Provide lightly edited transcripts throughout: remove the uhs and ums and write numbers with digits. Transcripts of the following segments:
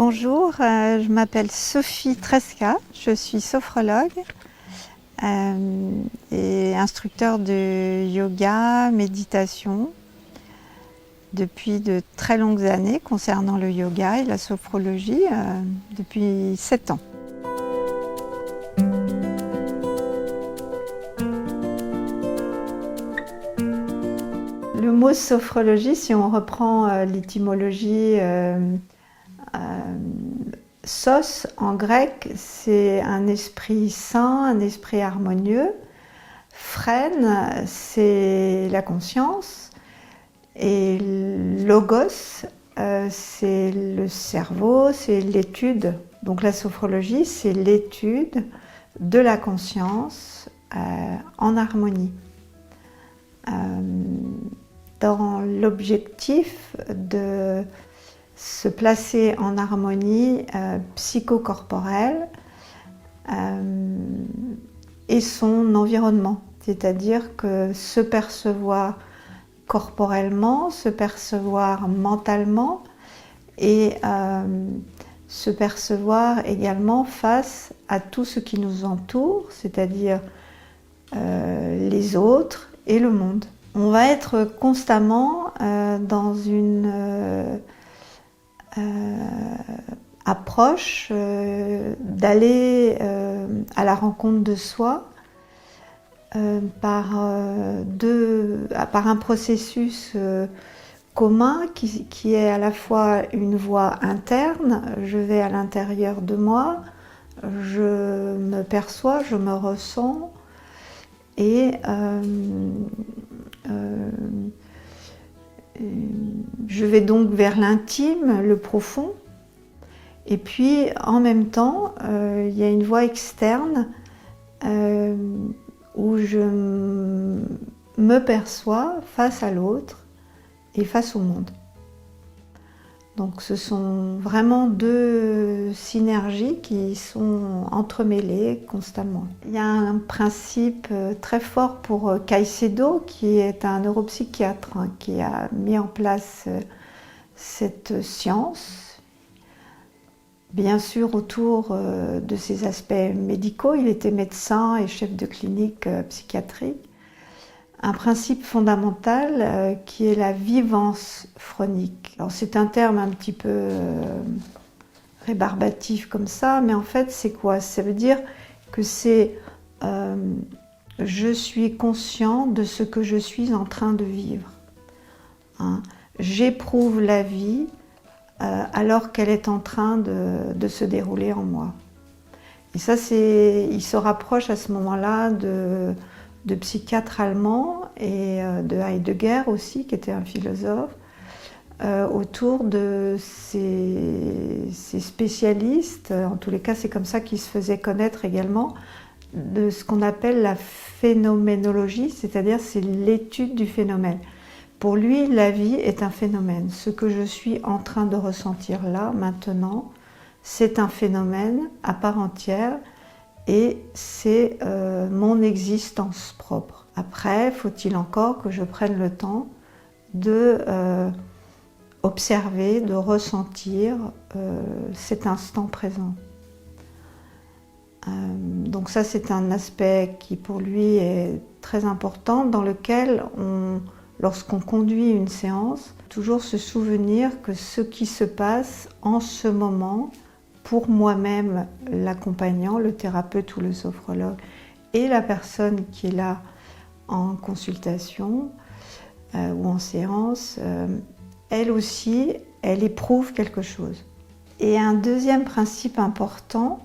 Bonjour, je m'appelle Sophie Tresca, je suis sophrologue et instructeur de yoga, méditation depuis de très longues années concernant le yoga et la sophrologie depuis 7 ans. Le mot sophrologie, si on reprend l'étymologie sos en grec, c'est un esprit sain, un esprit harmonieux. Phrène, c'est la conscience. Et logos, c'est le cerveau, c'est l'étude. Donc la sophrologie, c'est l'étude de la conscience en harmonie. Dans l'objectif de se placer en harmonie psychocorporelle et son environnement, c'est-à-dire que se percevoir corporellement, se percevoir mentalement et se percevoir également face à tout ce qui nous entoure, c'est-à-dire les autres et le monde. On va être constamment dans une approche d'aller à la rencontre de soi par un processus commun qui est à la fois une voie interne. Je vais à l'intérieur de moi, je me perçois, je me ressens et je vais donc vers l'intime, le profond. Et puis en même temps, il y a une voie externe où je me perçois face à l'autre et face au monde. Donc ce sont vraiment deux synergies qui sont entremêlées constamment. Il y a un principe très fort pour Caicedo, qui est un neuropsychiatre qui a mis en place cette science. Bien sûr autour de ses aspects médicaux, il était médecin et chef de clinique psychiatrique. Un principe fondamental qui est la vivance phronique. Alors c'est un terme un petit peu rébarbatif comme ça, mais en fait c'est quoi? Ça veut dire que c'est je suis conscient de ce que je suis en train de vivre. Hein? J'éprouve la vie alors qu'elle est en train de se dérouler en moi. Et ça, il se rapproche à ce moment-là de psychiatres allemands et de Heidegger aussi, qui était un philosophe, autour de ces spécialistes, en tous les cas c'est comme ça qu'ils se faisaient connaître également, de ce qu'on appelle la phénoménologie, c'est-à-dire c'est l'étude du phénomène. Pour lui, la vie est un phénomène. Ce que je suis en train de ressentir là, maintenant, c'est un phénomène à part entière et c'est mon existence propre. Après, faut-il encore que je prenne le temps de observer, de ressentir cet instant présent. Donc ça, c'est un aspect qui pour lui est très important, dans lequel lorsqu'on conduit une séance, toujours se souvenir que ce qui se passe en ce moment, pour moi-même, l'accompagnant, le thérapeute ou le sophrologue, et la personne qui est là en consultation ou en séance, elle aussi, elle éprouve quelque chose. Et un deuxième principe important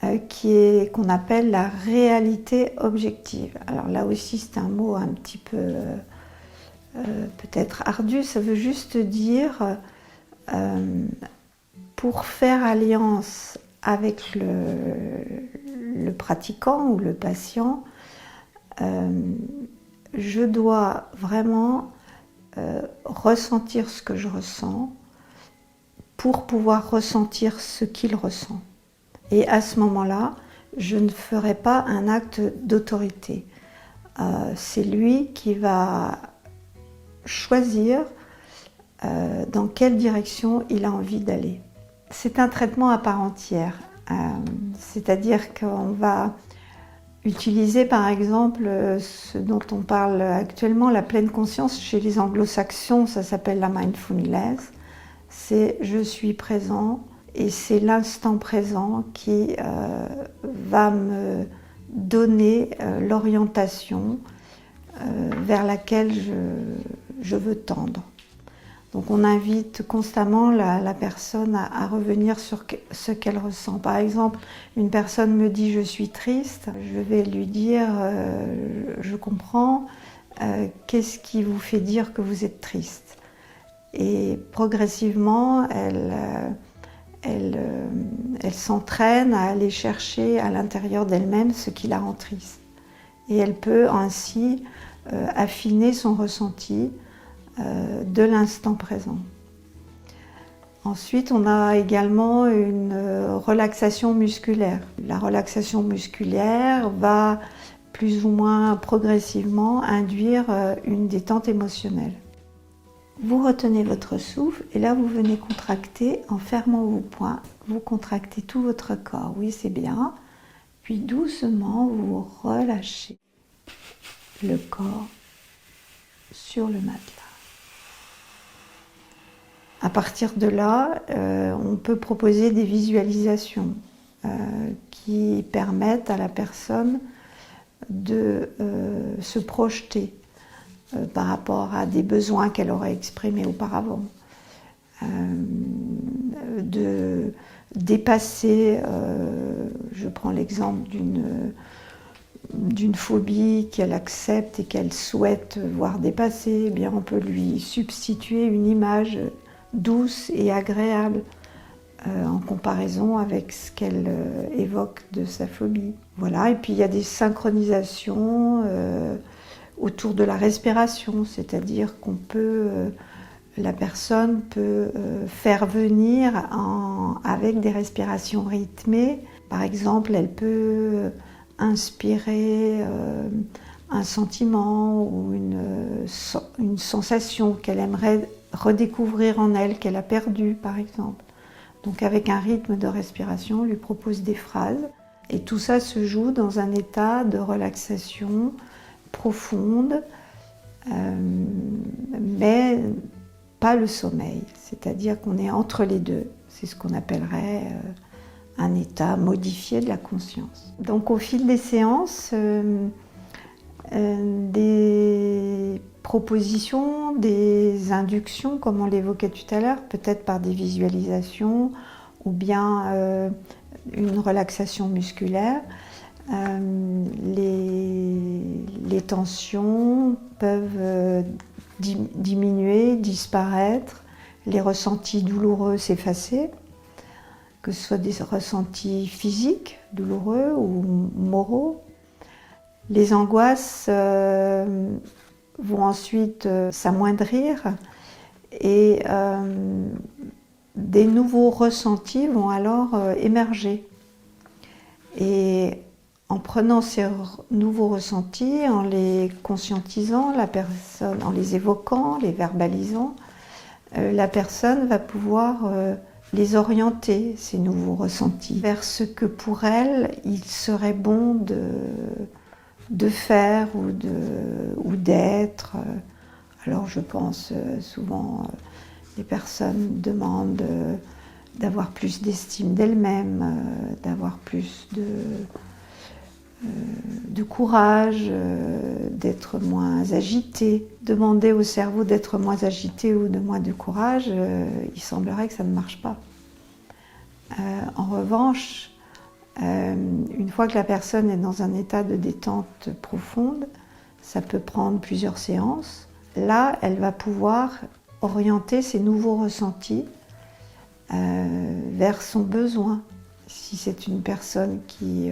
qu'on appelle la réalité objective. Alors là aussi, c'est un mot un petit peu peut-être ardu, ça veut juste dire pour faire alliance avec le pratiquant ou le patient, je dois vraiment ressentir ce que je ressens pour pouvoir ressentir ce qu'il ressent. Et à ce moment-là, je ne ferai pas un acte d'autorité. C'est lui qui va choisir dans quelle direction il a envie d'aller. c'est un traitement à part entière. C'est-à-dire qu'on va utiliser par exemple ce dont on parle actuellement, la pleine conscience. Chez les anglo-saxons, ça s'appelle la mindfulness. C'est je suis présent et c'est l'instant présent qui va me donner l'orientation vers laquelle je veux tendre. Donc on invite constamment la personne à revenir sur ce qu'elle ressent. Par exemple, une personne me dit « je suis triste », je vais lui dire « je comprends, qu'est-ce qui vous fait dire que vous êtes triste ?» Et progressivement, elle s'entraîne à aller chercher à l'intérieur d'elle-même ce qui la rend triste. Et elle peut ainsi affiner son ressenti de l'instant présent. Ensuite, on a également une relaxation musculaire. La relaxation musculaire va plus ou moins progressivement induire une détente émotionnelle. Vous retenez votre souffle et là vous venez contracter en fermant vos poings. Vous contractez tout votre corps, oui c'est bien. Puis doucement vous relâchez le corps sur le matelas. À partir de là, on peut proposer des visualisations qui permettent à la personne de se projeter par rapport à des besoins qu'elle aurait exprimés auparavant, de dépasser, je prends l'exemple d'une phobie qu'elle accepte et qu'elle souhaite voir dépasser, eh bien on peut lui substituer une image douce et agréable en comparaison avec ce qu'elle évoque de sa phobie. Voilà, et puis il y a des synchronisations autour de la respiration, c'est-à-dire qu'on peut, la personne peut faire venir avec des respirations rythmées. Par exemple, elle peut inspirer un sentiment ou une sensation qu'elle aimerait redécouvrir en elle, qu'elle a perdue par exemple. Donc avec un rythme de respiration, on lui propose des phrases et tout ça se joue dans un état de relaxation profonde, mais pas le sommeil, c'est-à-dire qu'on est entre les deux. C'est ce qu'on appellerait un état modifié de la conscience. Donc au fil des séances, des propositions, des inductions, comme on l'évoquait tout à l'heure, peut-être par des visualisations ou bien une relaxation musculaire. Les tensions peuvent diminuer, disparaître, les ressentis douloureux s'effacer, que ce soit des ressentis physiques douloureux ou moraux. Les angoisses vont ensuite s'amoindrir et des nouveaux ressentis vont alors émerger. Et en prenant ces nouveaux ressentis, en les conscientisant, la personne, en les évoquant, les verbalisant, la personne va pouvoir les orienter, ces nouveaux ressentis, vers ce que pour elle, il serait bon de faire ou d'être. Alors je pense souvent, les personnes demandent d'avoir plus d'estime d'elles-mêmes, d'avoir plus de courage, d'être moins agité. Demander au cerveau d'être moins agité ou de moins de courage, il semblerait que ça ne marche pas. En revanche, une fois que la personne est dans un état de détente profonde, ça peut prendre plusieurs séances. Là, elle va pouvoir orienter ses nouveaux ressentis vers son besoin. Si c'est une personne qui,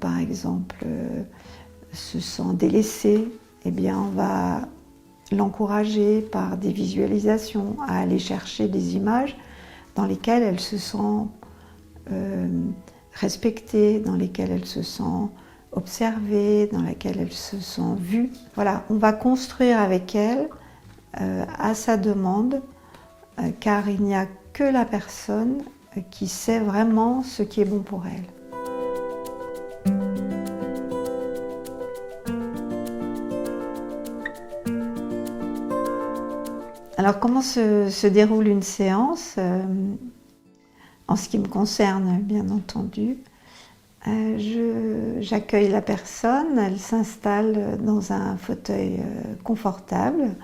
par exemple, se sent délaissée, eh bien, on va l'encourager par des visualisations à aller chercher des images dans lesquelles elle se sent respectée, dans lesquelles elle se sent observée, dans lesquelles elle se sent vue. Voilà, on va construire avec elle, à sa demande, car il n'y a que la personne qui sait vraiment ce qui est bon pour elle. Alors comment se déroule une séance? En ce qui me concerne, bien entendu, j'accueille la personne, elle s'installe dans un fauteuil confortable.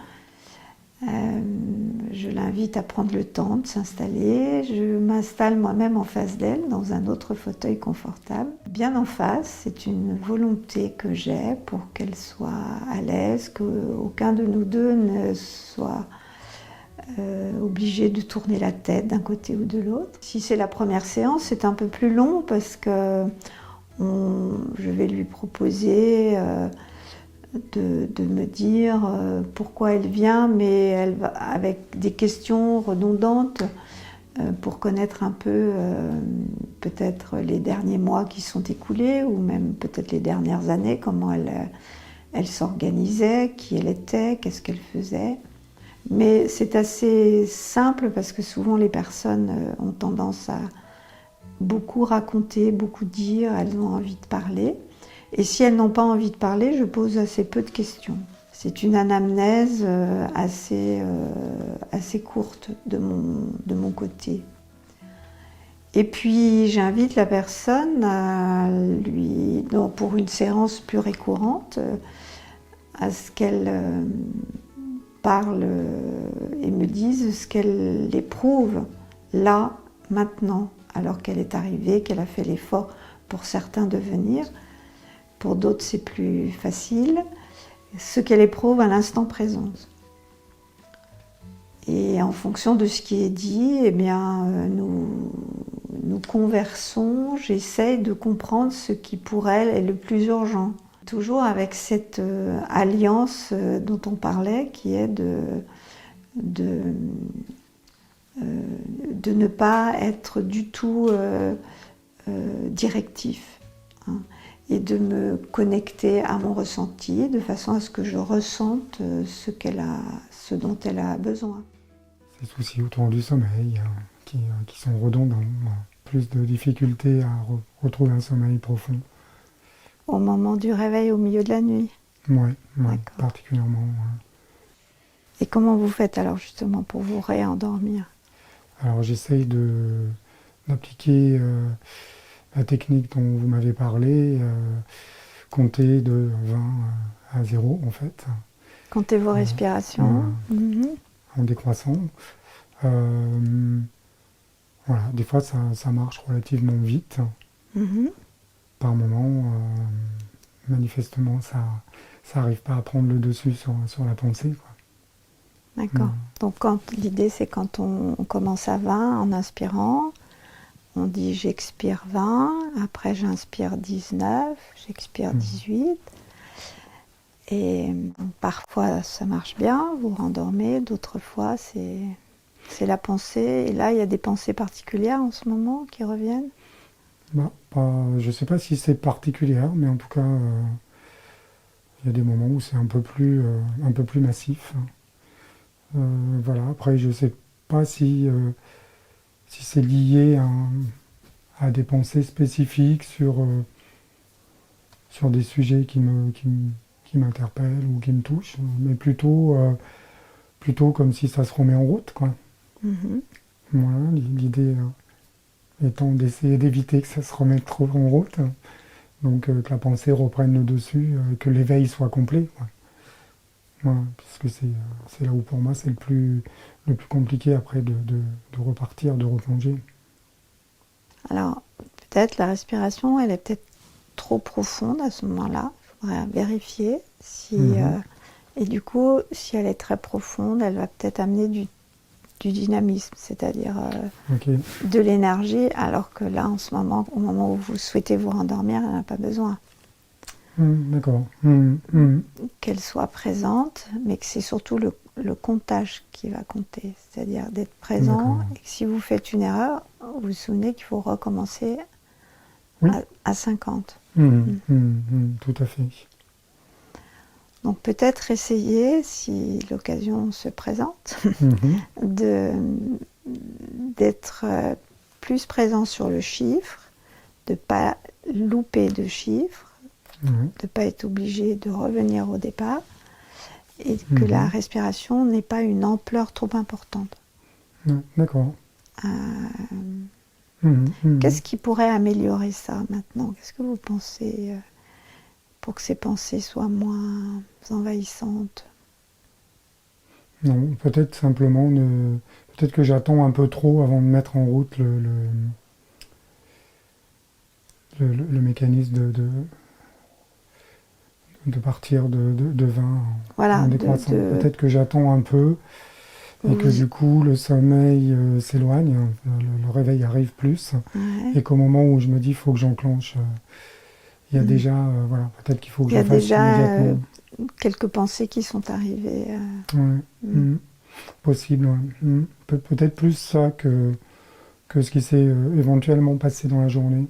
Je l'invite à prendre le temps de s'installer. Je m'installe moi-même en face d'elle dans un autre fauteuil confortable. Bien en face, c'est une volonté que j'ai pour qu'elle soit à l'aise, qu'aucun de nous deux ne soit obligé de tourner la tête d'un côté ou de l'autre. Si c'est la première séance, c'est un peu plus long parce que je vais lui proposer de me dire pourquoi elle vient, mais elle va avec des questions redondantes pour connaître un peu peut-être les derniers mois qui sont écoulés ou même peut-être les dernières années, comment elle s'organisait, qui elle était, qu'est-ce qu'elle faisait. Mais c'est assez simple parce que souvent les personnes ont tendance à beaucoup raconter, beaucoup dire, elles ont envie de parler. Et si elles n'ont pas envie de parler, je pose assez peu de questions. C'est une anamnèse assez courte de mon côté. Et puis j'invite la personne à pour une séance plus récurrente, à ce qu'elle parle et me dise ce qu'elle éprouve là, maintenant, alors qu'elle est arrivée, qu'elle a fait l'effort pour certains de venir. Pour d'autres, c'est plus facile. Ce qu'elle éprouve à l'instant présent. Et en fonction de ce qui est dit, eh bien, nous conversons. J'essaye de comprendre ce qui pour elle est le plus urgent. Toujours avec cette alliance dont on parlait, qui est de ne pas être du tout directif, hein, et de me connecter à mon ressenti de façon à ce que je ressente ce dont elle a besoin. Ces soucis autour du sommeil qui sont redondants, plus de difficultés à retrouver un sommeil profond. Au moment du réveil au milieu de la nuit? Oui, particulièrement. Ouais. Et comment vous faites alors justement pour vous réendormir? Alors j'essaye d'appliquer la technique dont vous m'avez parlé, compter de 20 à 0 en fait. Comptez vos respirations. En décroissant. Voilà, des fois ça marche relativement vite. Par moment, manifestement, ça n'arrive pas à prendre le dessus sur la pensée, quoi. D'accord. Donc l'idée, c'est quand on commence à 20 en inspirant, on dit j'expire 20, après j'inspire 19, j'expire 18. Et parfois ça marche bien, vous rendormez, d'autres fois c'est la pensée. Et là, il y a des pensées particulières en ce moment qui reviennent? Je ne sais pas si c'est particulier, mais en tout cas, il y a des moments où c'est un peu plus massif. Voilà. Après, je ne sais pas si c'est lié à des pensées spécifiques sur des sujets qui m'interpellent ou qui me touchent, mais plutôt comme si ça se remet en route, quoi. Voilà, l'idée étant d'essayer d'éviter que ça se remette trop en route, donc que la pensée reprenne le dessus, que l'éveil soit complet, quoi. Voilà, puisque c'est là où pour moi c'est le plus compliqué après de repartir, de replonger. Alors peut-être la respiration, elle est peut-être trop profonde à ce moment-là. Il faudrait vérifier si et du coup, si elle est très profonde, elle va peut-être amener du dynamisme, c'est-à-dire de l'énergie, alors que là, en ce moment, au moment où vous souhaitez vous rendormir, elle n'a pas besoin. D'accord. Qu'elle soit présente, mais que c'est surtout le comptage qui va compter, c'est-à-dire d'être présent, et que si vous faites une erreur, vous vous souvenez qu'il faut recommencer à 50. Tout à fait. Donc peut-être essayer, si l'occasion se présente, d'être plus présent sur le chiffre, de ne pas louper de chiffres, de ne pas être obligé de revenir au départ, et que la respiration n'ait pas une ampleur trop importante. D'accord. Qu'est-ce qui pourrait améliorer ça maintenant? Qu'est-ce que vous pensez pour que ces pensées soient moins envahissantes? Non, peut-être simplement, peut-être que j'attends un peu trop avant de mettre en route le mécanisme de partir de 20 en décroissant. Peut-être que j'attends un peu et que du coup le sommeil s'éloigne, le réveil arrive plus, et qu'au moment où je me dis il faut que j'enclenche, il y a déjà, voilà, peut-être qu'il faut que je le fasse immédiatement. Il y a déjà quelques pensées qui sont arrivées. Possible, ouais. Peut-être plus ça que ce qui s'est éventuellement passé dans la journée.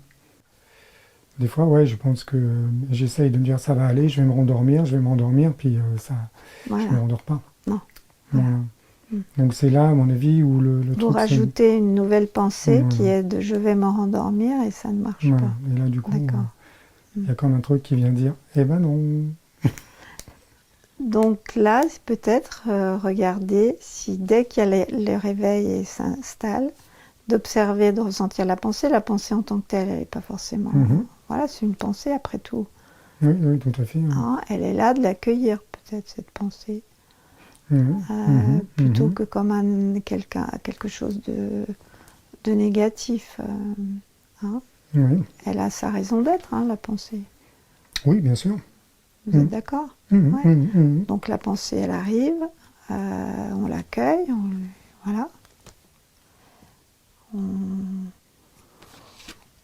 Des fois, ouais, je pense que j'essaye de me dire ça va aller, je vais m'endormir, puis ça, voilà. je ne m'endors pas. Non. Voilà. Donc c'est là, à mon avis, où le vous truc... rajoutez une nouvelle pensée qui est de je vais me rendormir et ça ne marche pas. Et là, du coup, il y a comme un truc qui vient dire, eh ben non. Donc là, peut-être regarder si dès qu'il y a le réveil s'installe, d'observer, de ressentir la pensée. La pensée en tant que telle, elle n'est pas forcément... Voilà, c'est une pensée après tout. Oui, tout à fait. Hein, elle est là de l'accueillir, peut-être, cette pensée. Plutôt que comme quelque chose de négatif. Hein. Elle a sa raison d'être, hein, la pensée. Oui, bien sûr. Vous êtes d'accord? Donc la pensée, elle arrive, on l'accueille, voilà. On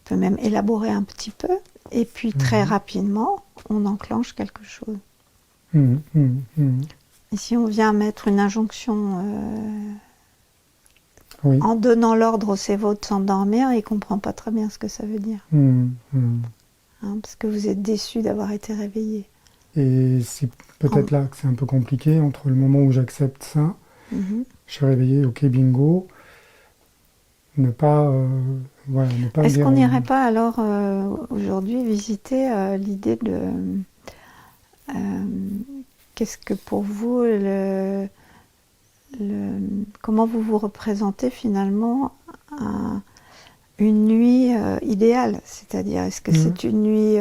peut même élaborer un petit peu, et puis très rapidement, on enclenche quelque chose. Ici, on vient mettre une injonction en donnant l'ordre au cerveau de s'endormir, et il ne comprend pas très bien ce que ça veut dire. Hein, parce que vous êtes déçu d'avoir été réveillé. Et c'est peut-être là que c'est un peu compliqué, entre le moment où j'accepte ça, je suis réveillé, ok, bingo, ne pas Est-ce qu'on n'irait pas alors aujourd'hui visiter l'idée de qu'est-ce que pour vous comment vous vous représentez finalement une nuit idéale, c'est-à-dire est-ce que c'est une nuit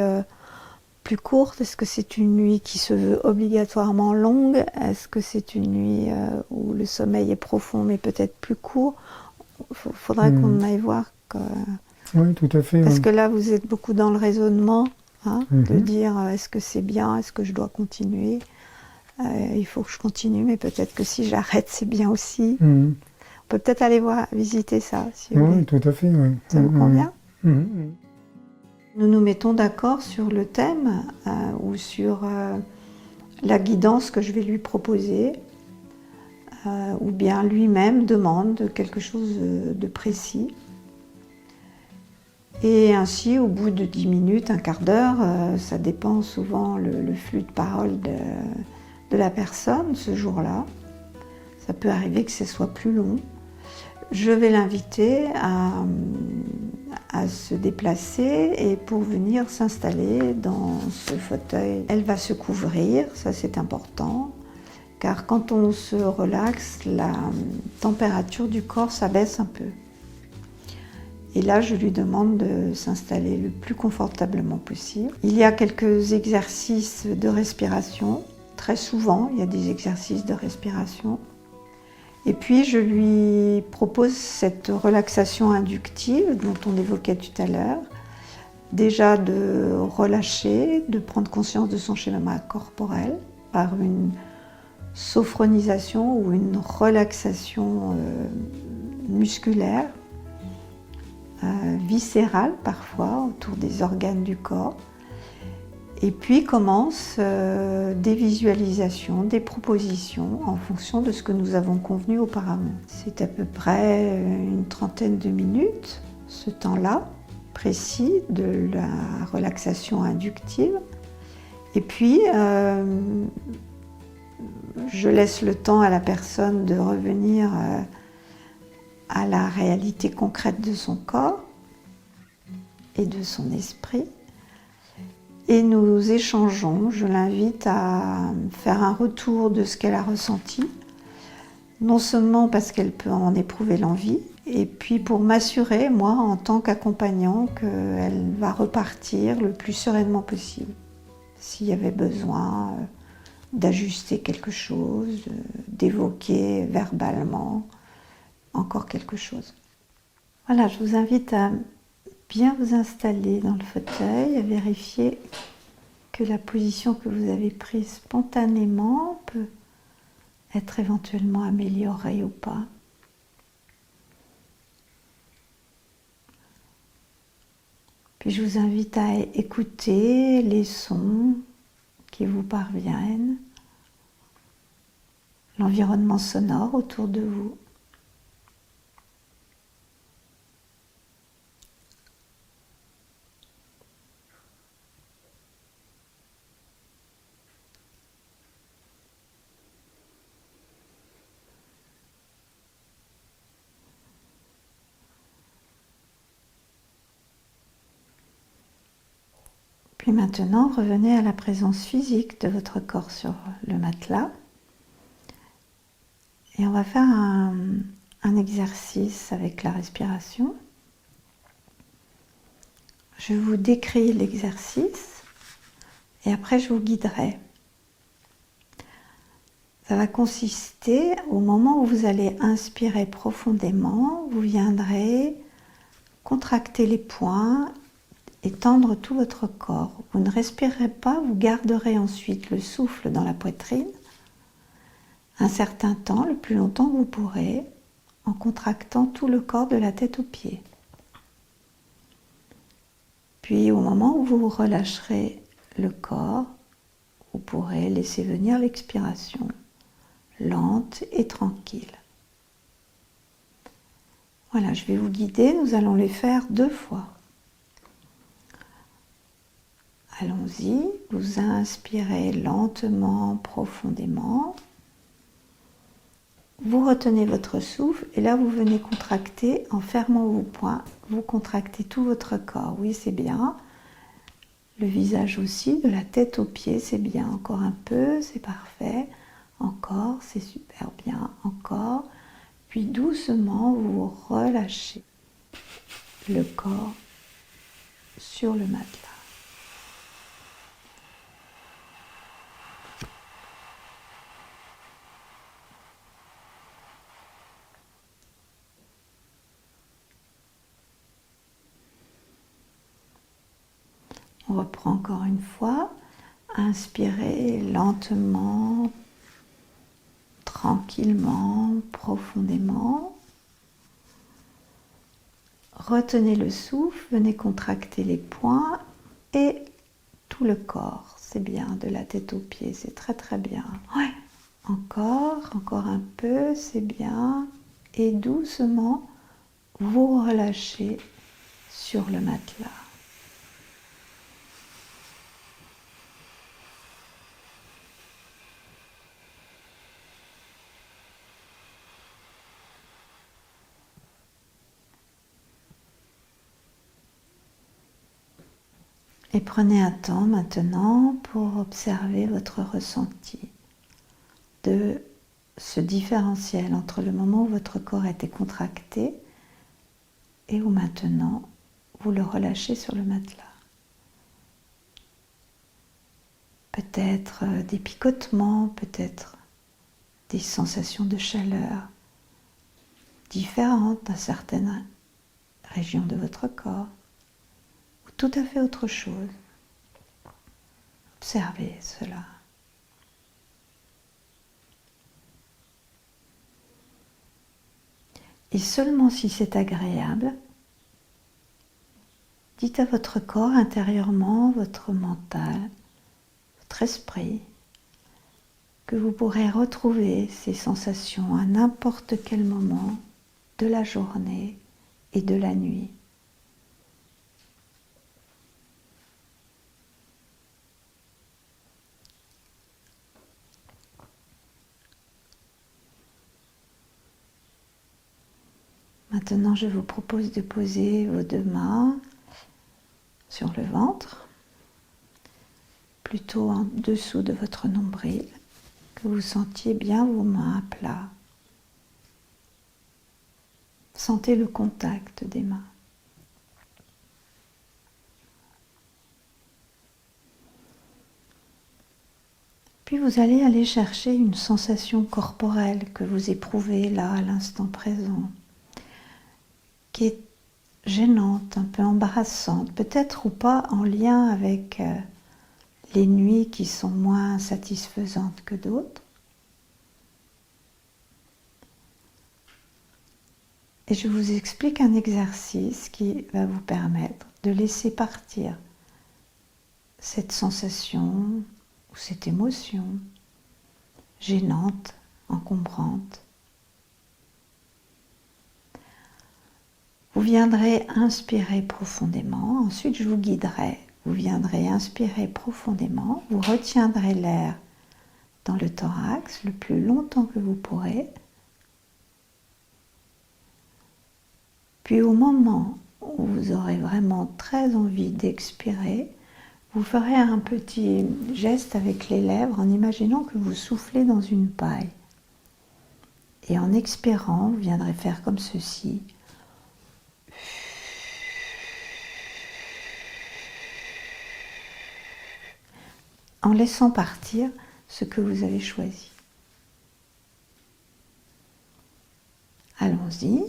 plus courte, est-ce que c'est une nuit qui se veut obligatoirement longue, est-ce que c'est une nuit où le sommeil est profond mais peut-être plus court? Faudrait qu'on aille voir. Oui, tout à fait. Parce que là, vous êtes beaucoup dans le raisonnement, hein, de dire est-ce que c'est bien, est-ce que je dois continuer, il faut que je continue, mais peut-être que si j'arrête, c'est bien aussi. On peut peut-être aller visiter ça, si vous voulez. Tout à fait. Oui. Ça vous convient? Nous nous mettons d'accord sur le thème ou sur la guidance que je vais lui proposer. Ou bien lui-même demande quelque chose de précis. Et ainsi, au bout de 10 minutes, un quart d'heure, ça dépend souvent le flux de parole de la personne ce jour-là. Ça peut arriver que ce soit plus long. Je vais l'inviter à se déplacer et pour venir s'installer dans ce fauteuil. Elle va se couvrir, ça c'est important. Car quand on se relaxe, la température du corps s'abaisse un peu. Et là, je lui demande de s'installer le plus confortablement possible. Il y a quelques exercices de respiration. Très souvent, il y a des exercices de respiration. Et puis, je lui propose cette relaxation inductive dont on évoquait tout à l'heure. Déjà de relâcher, de prendre conscience de son schéma corporel par une sophronisation ou une relaxation musculaire, viscérale parfois, autour des organes du corps. Et puis commence des visualisations, des propositions en fonction de ce que nous avons convenu auparavant. C'est à peu près une trentaine de minutes, ce temps-là, précis de la relaxation inductive. Et puis, je laisse le temps à la personne de revenir à la réalité concrète de son corps et de son esprit. Et nous échangeons, je l'invite à faire un retour de ce qu'elle a ressenti, non seulement parce qu'elle peut en éprouver l'envie, et puis pour m'assurer, moi, en tant qu'accompagnant, qu'elle va repartir le plus sereinement possible. S'il y avait besoin d'ajuster quelque chose, d'évoquer verbalement encore quelque chose. Voilà, je vous invite à bien vous installer dans le fauteuil, à vérifier que la position que vous avez prise spontanément peut être éventuellement améliorée ou pas. Puis je vous invite à écouter les sons qui vous parviennent, l'environnement sonore autour de vous. Puis maintenant, revenez à la présence physique de votre corps sur le matelas. Et on va faire un exercice avec la respiration. Je vous décris l'exercice et après je vous guiderai. Ça va consister, au moment où vous allez inspirer profondément, vous viendrez contracter les poings et tendre tout votre corps. Vous ne respirerez pas, vous garderez ensuite le souffle dans la poitrine un certain temps, le plus longtemps que vous pourrez, en contractant tout le corps de la tête aux pieds. Puis au moment où vous relâcherez le corps, vous pourrez laisser venir l'expiration, lente et tranquille. Voilà, je vais vous guider, nous allons les faire 2 fois. Allons-y, vous inspirez lentement, profondément. Vous retenez votre souffle et là vous venez contracter en fermant vos poings. Vous contractez tout votre corps. Oui, c'est bien. Le visage aussi, de la tête aux pieds, c'est bien. Encore un peu, c'est parfait. Encore, c'est super bien. Encore. Puis doucement, vous relâchez le corps sur le matelas. On reprend encore une fois. Inspirez lentement, tranquillement, profondément. Retenez le souffle, venez contracter les poings et tout le corps. C'est bien, de la tête aux pieds, c'est très très bien. Ouais. Encore un peu, c'est bien. Et doucement, vous relâchez sur le matelas. Et prenez un temps maintenant pour observer votre ressenti de ce différentiel entre le moment où votre corps était contracté et où maintenant vous le relâchez sur le matelas. Peut-être des picotements, peut-être des sensations de chaleur différentes dans certaines régions de votre corps, ou tout à fait autre chose. Observez cela. Et seulement si c'est agréable, dites à votre corps intérieurement, votre mental, votre esprit, que vous pourrez retrouver ces sensations à n'importe quel moment de la journée et de la nuit. Maintenant, je vous propose de poser vos deux mains sur le ventre, plutôt en dessous de votre nombril, que vous sentiez bien vos mains à plat. Sentez le contact des mains. Puis vous allez aller chercher une sensation corporelle que vous éprouvez là, à l'instant présent, qui est gênante, un peu embarrassante, peut-être ou pas en lien avec les nuits qui sont moins satisfaisantes que d'autres. Et je vous explique un exercice qui va vous permettre de laisser partir cette sensation ou cette émotion gênante, encombrante. Vous viendrez inspirer profondément, ensuite je vous guiderai. Vous viendrez inspirer profondément, vous retiendrez l'air dans le thorax le plus longtemps que vous pourrez. Puis au moment où vous aurez vraiment très envie d'expirer, vous ferez un petit geste avec les lèvres en imaginant que vous soufflez dans une paille. Et en expirant, vous viendrez faire comme ceci. En laissant partir ce que vous avez choisi. Allons-y,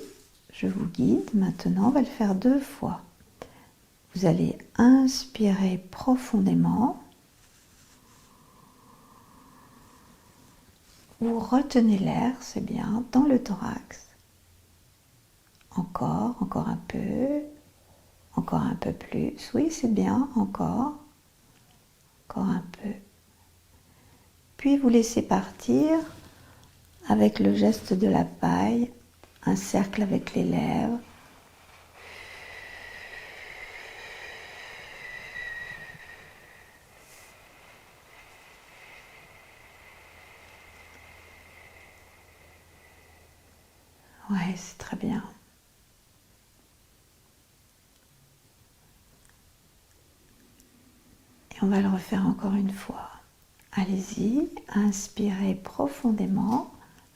je vous guide. Maintenant, on va le faire 2 fois. Vous allez inspirer profondément. Vous retenez l'air, c'est bien, dans le thorax. Encore un peu plus. Oui, c'est bien, encore un peu. Puis vous laissez partir avec le geste de la paille, un cercle avec les lèvres. Ouais, c'est très bien. Et on va le refaire encore une fois. Allez-y, inspirez profondément,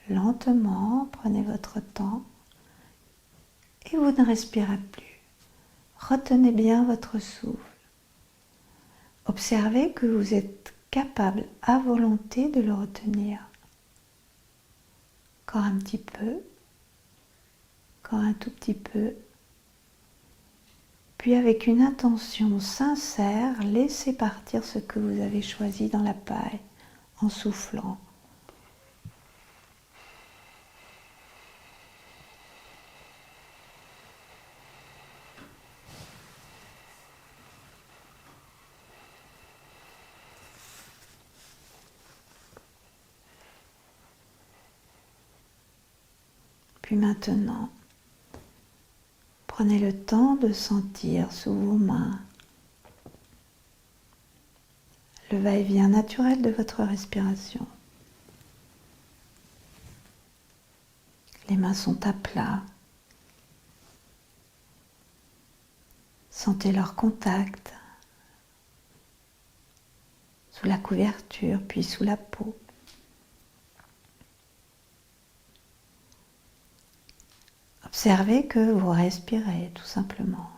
lentement, prenez votre temps et vous ne respirez plus. Retenez bien votre souffle. Observez que vous êtes capable à volonté de le retenir. Encore un petit peu, encore un tout petit peu. Puis avec une intention sincère, laissez partir ce que vous avez choisi dans la paille en soufflant. Puis maintenant, prenez le temps de sentir sous vos mains le va-et-vient naturel de votre respiration. Les mains sont à plat. Sentez leur contact sous la couverture, puis sous la peau. Observez que vous respirez tout simplement.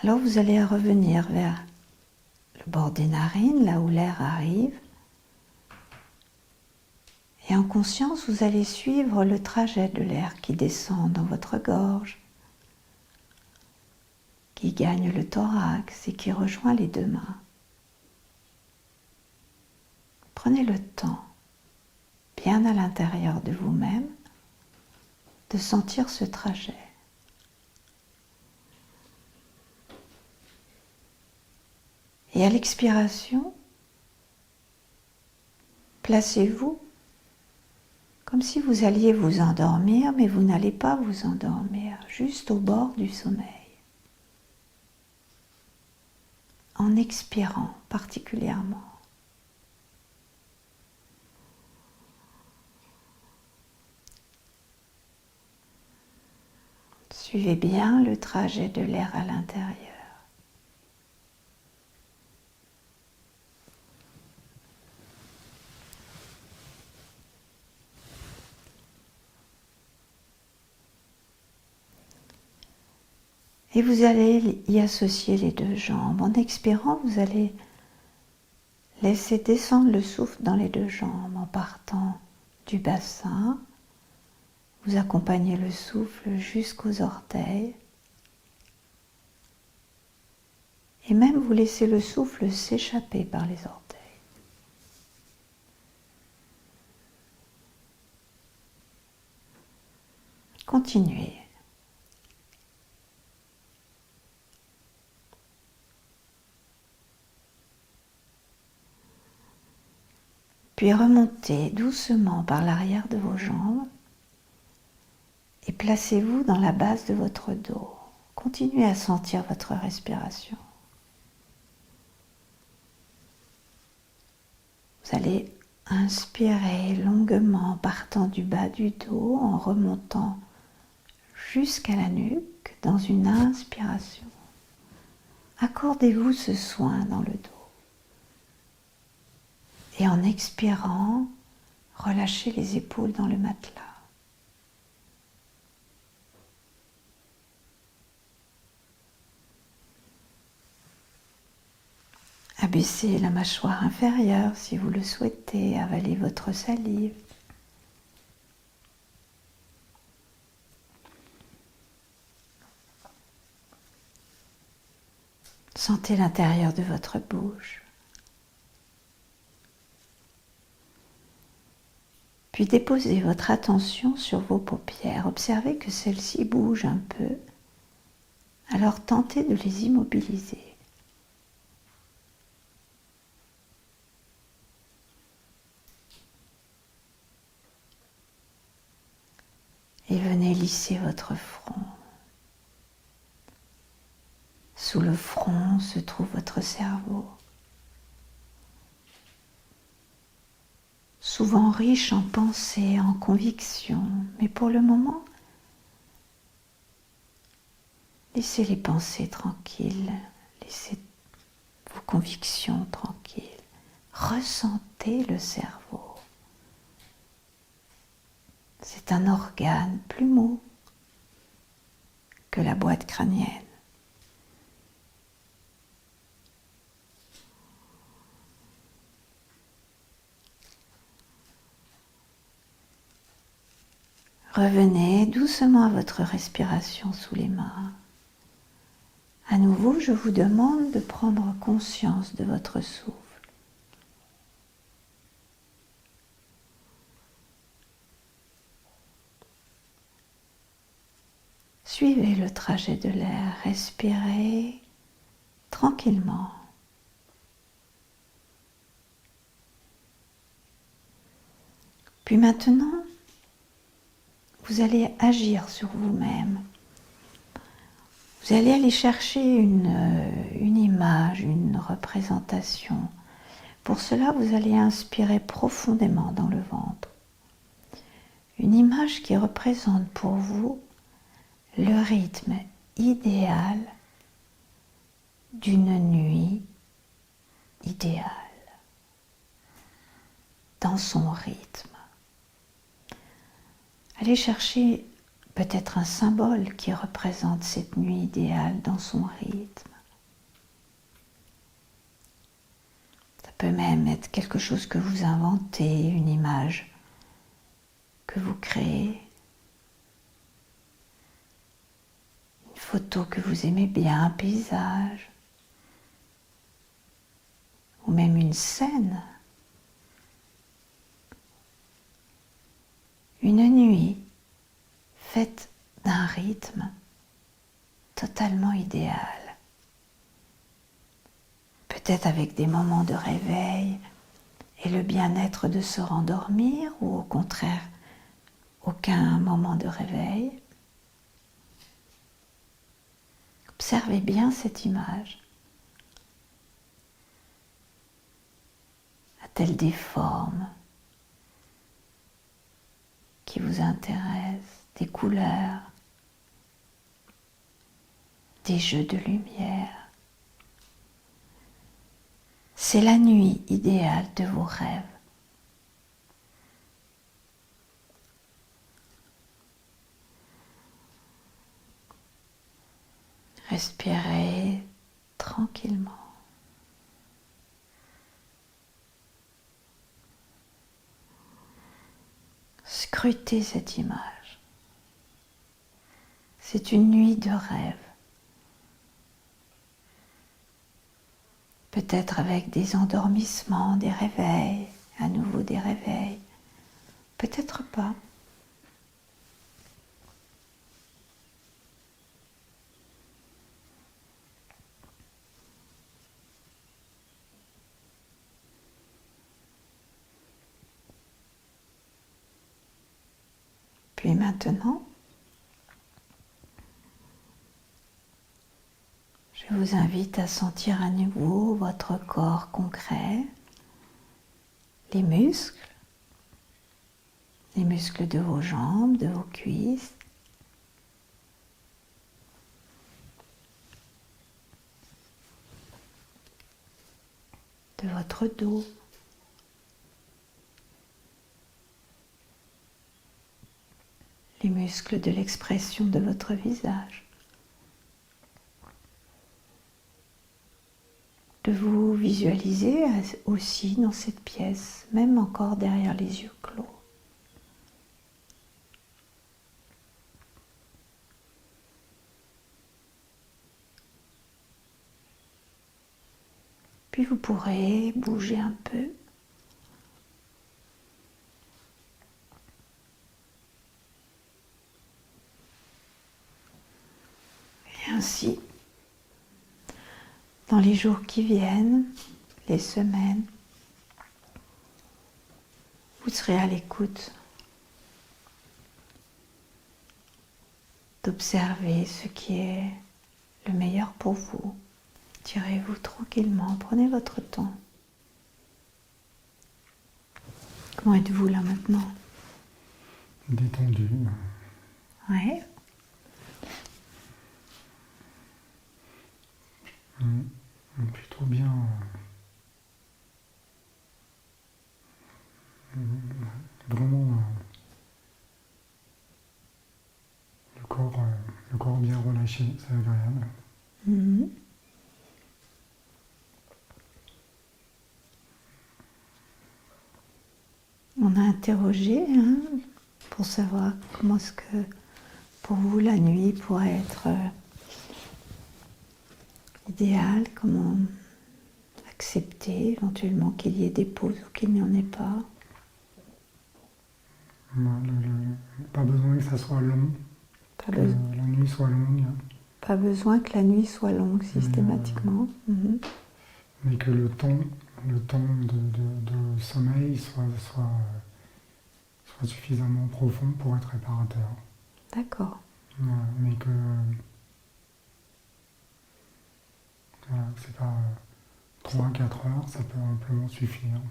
Alors vous allez revenir vers le bord des narines, là où l'air arrive. Et en conscience, vous allez suivre le trajet de l'air qui descend dans votre gorge, qui gagne le thorax et qui rejoint les 2 mains. Prenez le temps, bien à l'intérieur de vous-même, de sentir ce trajet. Et à l'expiration, placez-vous comme si vous alliez vous endormir, mais vous n'allez pas vous endormir, juste au bord du sommeil. En expirant particulièrement. Suivez bien le trajet de l'air à l'intérieur. Et vous allez y associer les deux jambes. En expirant, vous allez laisser descendre le souffle dans les deux jambes en partant du bassin. Vous accompagnez le souffle jusqu'aux orteils. Et même vous laissez le souffle s'échapper par les orteils. Continuez. Puis remontez doucement par l'arrière de vos jambes et placez-vous dans la base de votre dos. Continuez à sentir votre respiration. Vous allez inspirer longuement partant du bas du dos en remontant jusqu'à la nuque dans une inspiration. Accordez-vous ce soin dans le dos. Et en expirant, relâchez les épaules dans le matelas. Abaissez la mâchoire inférieure si vous le souhaitez, avalez votre salive. Sentez l'intérieur de votre bouche. Puis déposez votre attention sur vos paupières. Observez que celles-ci bougent un peu. Alors tentez de les immobiliser. Et venez lisser votre front. Sous le front se trouve votre cerveau. Souvent riche en pensées, en convictions, mais pour le moment, laissez les pensées tranquilles, laissez vos convictions tranquilles. Ressentez le cerveau. C'est un organe plus mou que la boîte crânienne. Revenez doucement à votre respiration sous les mains. À nouveau, je vous demande de prendre conscience de votre souffle. Suivez le trajet de l'air, respirez tranquillement. Puis maintenant, vous allez agir sur vous-même. Vous allez aller chercher une image, une représentation. Pour cela, vous allez inspirer profondément dans le ventre. Une image qui représente pour vous le rythme idéal d'une nuit idéale, dans son rythme. Allez chercher peut-être un symbole qui représente cette nuit idéale dans son rythme. Ça peut même être quelque chose que vous inventez, une image que vous créez, une photo que vous aimez bien, un paysage, ou même une scène. Une nuit faite d'un rythme totalement idéal. Peut-être avec des moments de réveil et le bien-être de se rendormir, ou au contraire, aucun moment de réveil. Observez bien cette image. A-t-elle des formes qui vous intéressent, des couleurs? des jeux de lumière. C'est la nuit idéale de vos rêves. Respirez tranquillement. Scrutez cette image. C'est une nuit de rêve. Peut-être avec des endormissements, des réveils, à nouveau des réveils. Peut-être pas. Puis maintenant, je vous invite à sentir à nouveau votre corps concret, les muscles de vos jambes, de vos cuisses, de votre dos. Les muscles de l'expression de votre visage. De vous visualiser aussi dans cette pièce, même encore derrière les yeux clos. Puis vous pourrez bouger un peu. Et ainsi, dans les jours qui viennent, les semaines, vous serez à l'écoute d'observer ce qui est le meilleur pour vous. Tirez-vous tranquillement, prenez votre temps. Comment êtes-vous là maintenant? Détendu. Ouais. Plutôt bien. Vraiment le corps bien relâché, c'est agréable. Mhm. On a interrogé pour savoir comment est-ce que pour vous la nuit pourrait être idéale, comment accepter éventuellement qu'il y ait des pauses ou qu'il n'y en ait pas. Pas besoin que ça soit long, que la nuit soit longue. Pas besoin que la nuit soit longue systématiquement. Mais que le temps de sommeil soit suffisamment profond pour être réparateur. D'accord. Voilà, mais que c'est pas 3-4 heures, ça peut amplement suffire.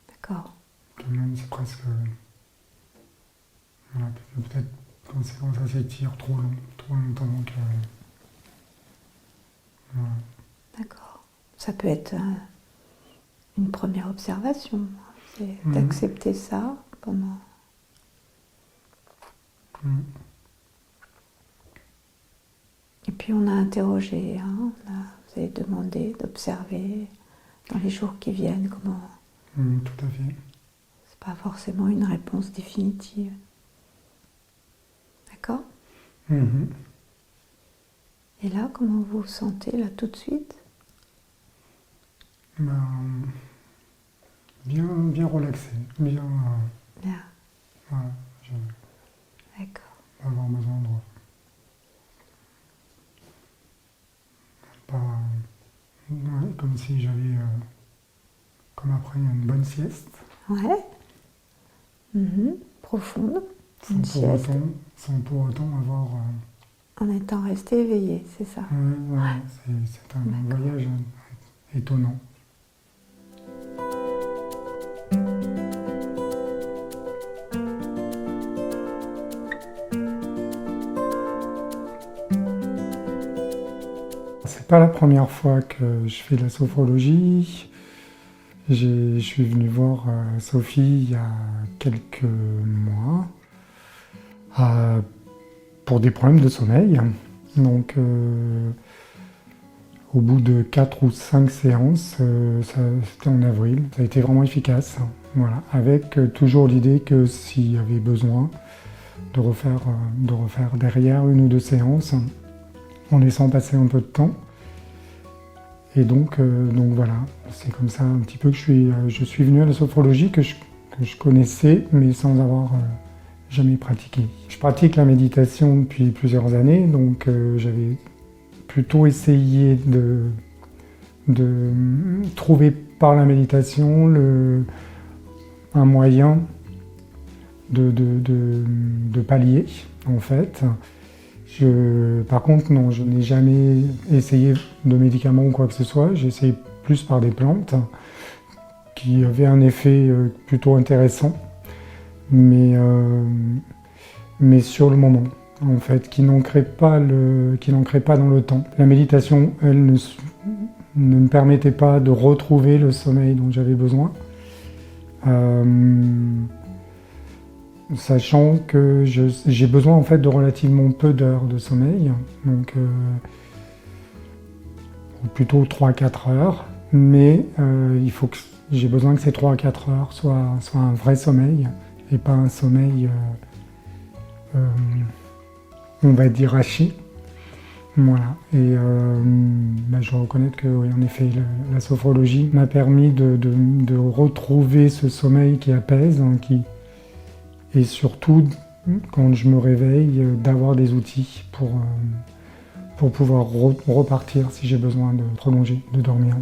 D'accord. Que même c'est presque... Voilà, peut-être quand ça s'étire trop longtemps que... Voilà. D'accord. Ça peut être une première observation. C'est d'accepter ça pendant... Et puis on a interrogé, vous avez demandé d'observer dans les jours qui viennent comment... Tout à fait. C'est pas forcément une réponse définitive. D'accord? Et là, comment vous vous sentez là tout de suite? Bien relaxé, bien... Bien. Voilà, D'accord. pas avoir besoin de... Ouais, comme si j'avais, comme après une bonne sieste. Ouais. Profonde. Sans pour autant avoir... En étant resté éveillé, c'est ça? Ouais. C'est un voyage étonnant. pas la première fois que je fais de la sophrologie. Je suis venu voir Sophie il y a quelques mois pour des problèmes de sommeil. Donc, au bout de 4 ou 5 séances, c'était en avril, ça a été vraiment efficace. Voilà, avec toujours l'idée que s'il y avait besoin de refaire derrière 1 ou 2 séances, en laissant passer un peu de temps. Et donc voilà, c'est comme ça un petit peu que je suis venu à la sophrologie que je connaissais, mais sans avoir jamais pratiqué. Je pratique la méditation depuis plusieurs années, donc j'avais plutôt essayé de trouver par la méditation un moyen de pallier, en fait. Par contre, non, je n'ai jamais essayé de médicaments ou quoi que ce soit. J'ai essayé plus par des plantes qui avaient un effet plutôt intéressant, mais sur le moment, en fait, qui n'ancrait pas dans le temps. La méditation, elle, ne me permettait pas de retrouver le sommeil dont j'avais besoin. Sachant que j'ai besoin en fait de relativement peu d'heures de sommeil, donc plutôt 3-4 heures, mais j'ai besoin que ces 3-4 heures soient un vrai sommeil et pas un sommeil, on va dire, haché. Voilà, et je dois reconnaître que oui, en effet, la sophrologie m'a permis de retrouver ce sommeil qui apaise, et surtout, quand je me réveille, d'avoir des outils pour pouvoir repartir si j'ai besoin de prolonger, de dormir.